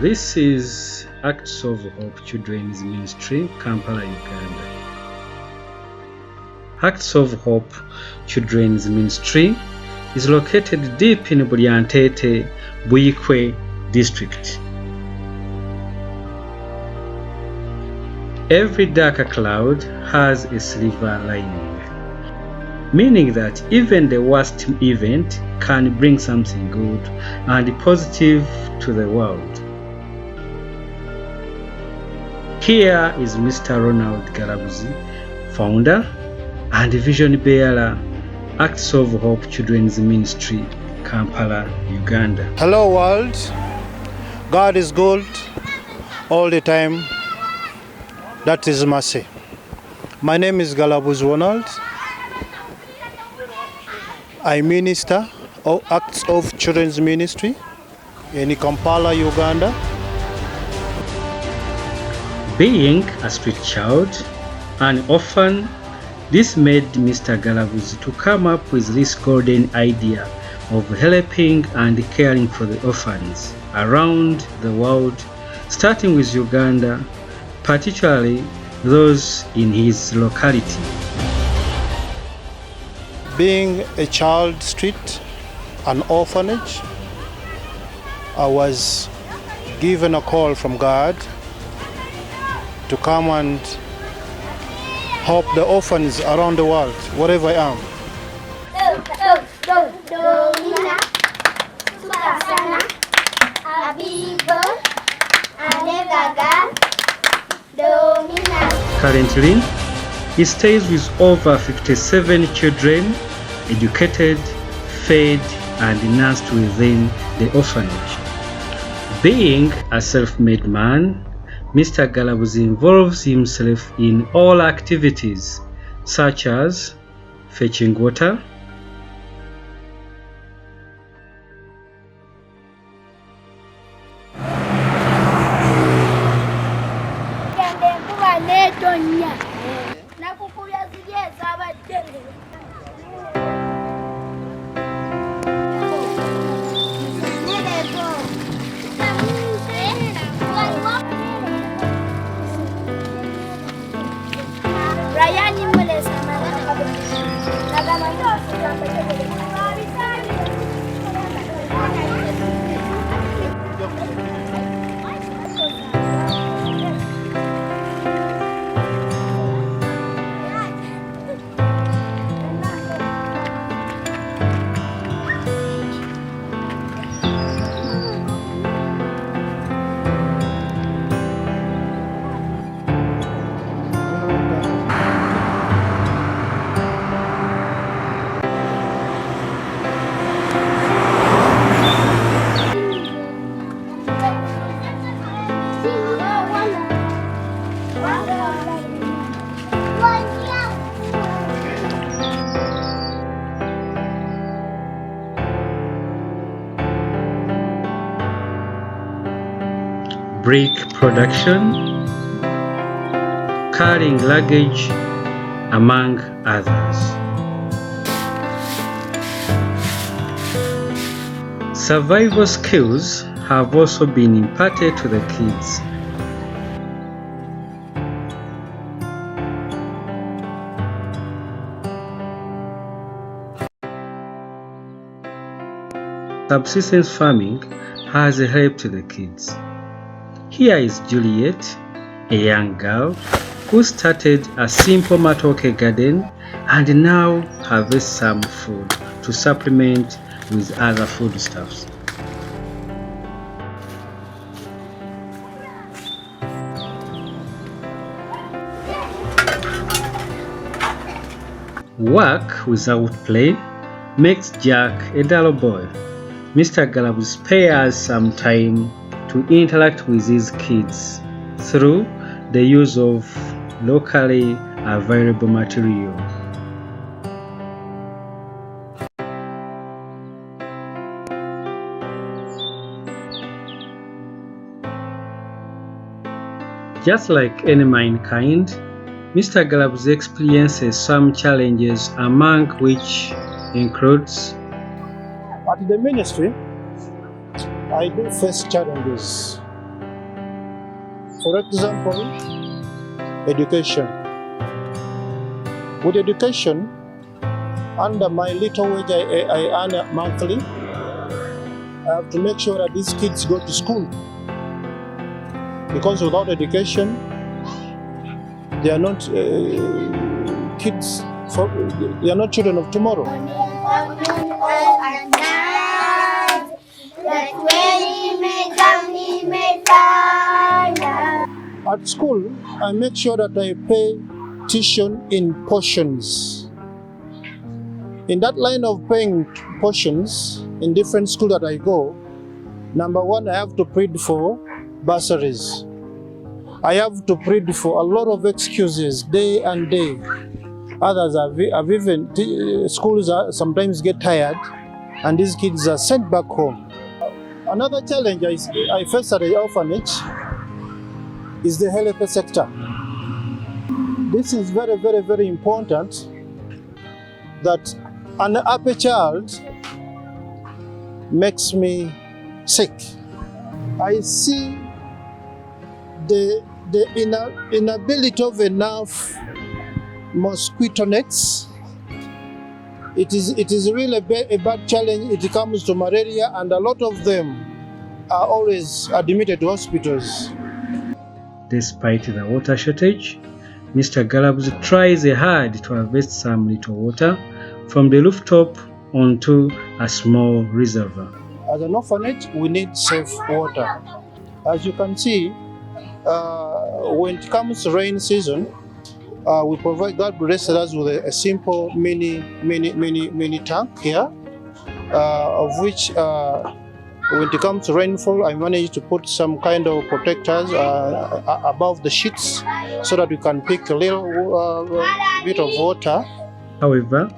This is Acts of Hope Children's Ministry, Kampala, Uganda. Acts of Hope Children's Ministry is located deep in Bulyantete, Buyikwe district. Every darker cloud has a silver lining, meaning that even the worst event can bring something good and positive to the world. Here is Mr. Ronald Galabuzi, founder and vision bearer, Acts of Hope Children's Ministry, Kampala, Uganda. Hello world, God is good all the time. That is mercy. My name is Galabuzi Ronald. I minister of Acts of Children's Ministry in Kampala, Uganda. Being a street child, an orphan, this made Mr. Galabuzi to come up with this golden idea of helping and caring for the orphans around the world, starting with Uganda, particularly those in his locality. Being a child street, an orphanage, I was given a call from God to come and help the orphans around the world, wherever I am. Currently, he stays with over 57 children, educated, fed, and nursed within the orphanage. Being a self-made man, Mr. Galabuzi involves himself in all activities such as fetching water, brick production, carrying luggage, among others. Survival skills have also been imparted to the kids. Subsistence farming has helped the kids. Here is Juliet, a young girl who started a simple matoke garden and now harvests some food to supplement with other foodstuffs. Work without play makes Jack a dull boy. Mr. Galabuzi spares some time to interact with his kids through the use of locally available material. Just like any mankind, Mr. Galabuzi experiences some challenges, among which includes At the ministry, I do face challenges For example, education. With education, under my little wage I earn monthly, I have to make sure that these kids go to school. Because without education, they are not kids, they are not children of tomorrow. At school, I make sure that I pay tuition in portions. In that line of paying portions in different schools that I go, number one, I have to plead for bursaries. I have to plead for a lot of excuses day and day. Others have even, schools sometimes get tired and these kids are sent back home. Another challenge I face at the orphanage is the health sector. This is very, very, very important that an happy child makes me sick. I see the inability of enough mosquito nets. It is really a bad challenge. It comes to malaria, and a lot of them are always admitted to hospitals. Despite the water shortage, Mr. Galabuzi tries hard to harvest some little water from the rooftop onto a small reservoir. As an orphanage, we need safe water. As you can see, when it comes to rain season, we provide, God blessed us with a simple mini tank here, of which when it comes to rainfall, I managed to put some kind of protectors above the sheets so that we can pick a little bit of water. However,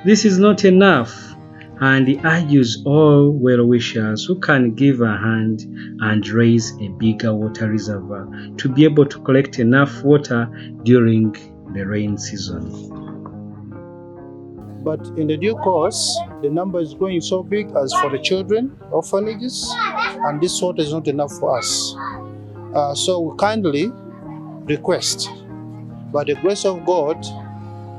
this is not enough, and he urges all well-wishers who can give a hand and raise a bigger water reservoir to be able to collect enough water during the rain season. But in the due course, the number is growing so big as for the children, orphanages, and this water is not enough for us. So we kindly request, by the grace of God,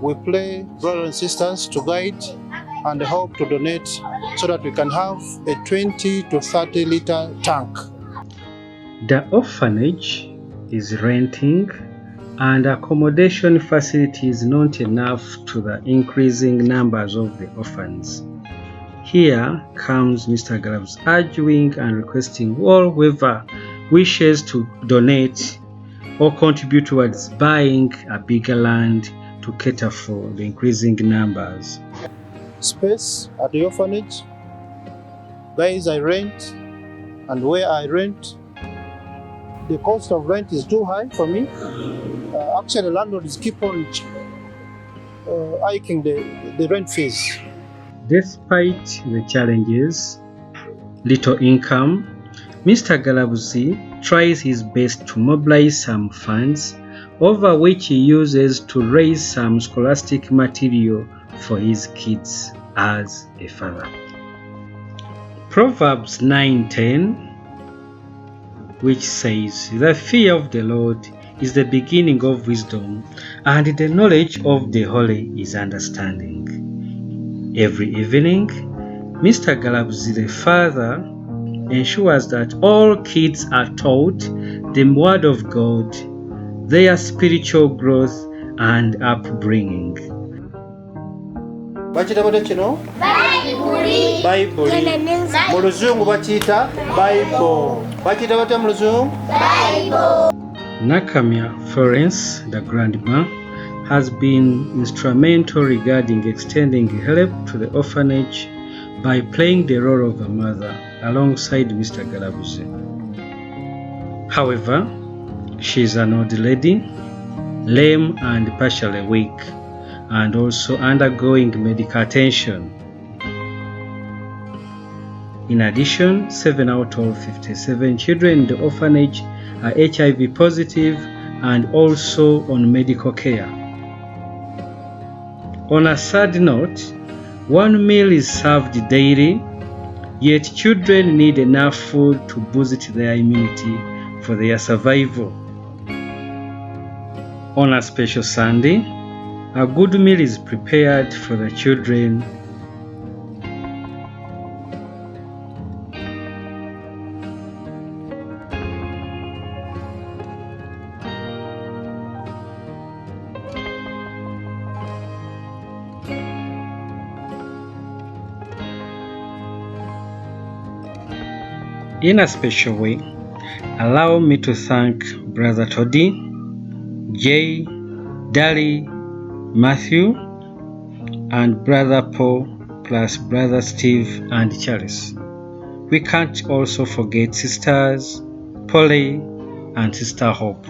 we pray brothers and sisters to guide and help to donate so that we can have a 20 to 30 liter tank. The orphanage is renting, and accommodation facility is not enough to the increasing numbers of the orphans. Here comes Mr. Galabuzi urging and requesting all whoever wishes to donate or contribute towards buying a bigger land to cater for the increasing numbers. Space at the orphanage, guys, I rent, and where I rent, the cost of rent is too high for me. Actually, landlords keep on hiking the rent fees. Despite the challenges, little income, Mr. Galabuzi tries his best to mobilize some funds, over which he uses to raise some scholastic material for his kids as a father. Proverbs 9:10, which says, "The fear of the Lord is the beginning of wisdom, and the knowledge of the holy is understanding." Every evening, Mr. Galabuzi, the father, ensures that all kids are taught the word of God, their spiritual growth and upbringing. Bakiyita bate kino? Bayibuli. Mu Luzungu bakiyita Bible. Bakiyita bate mu Luzungu? Bible. Nakamia Florence, the grandma, has been instrumental regarding extending help to the orphanage by playing the role of a mother alongside Mr. Galabuzi. However, she is an old lady, lame and partially weak, and also undergoing medical attention. In addition, 7 out of 57 children in the orphanage are HIV positive and also on medical care. On a sad note, one meal is served daily, yet children need enough food to boost their immunity for their survival. On a special Sunday, a good meal is prepared for the children. In a special way, allow me to thank Brother Toddy, Jay, Dali, Matthew, and Brother Paul, plus Brother Steve and Charles. We can't also forget Sisters Polly and Sister Hope.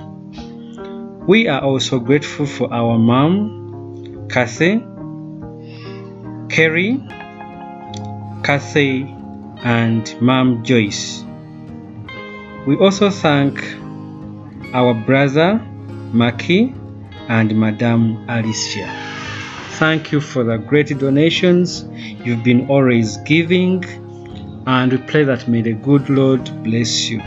We are also grateful for our mom, Kathy, Kerry, Kathy, and Mom Joyce. We also thank our brother Maki and Madame Alicia. Thank you for the great donations you've been always giving, and we pray that may the good Lord bless you.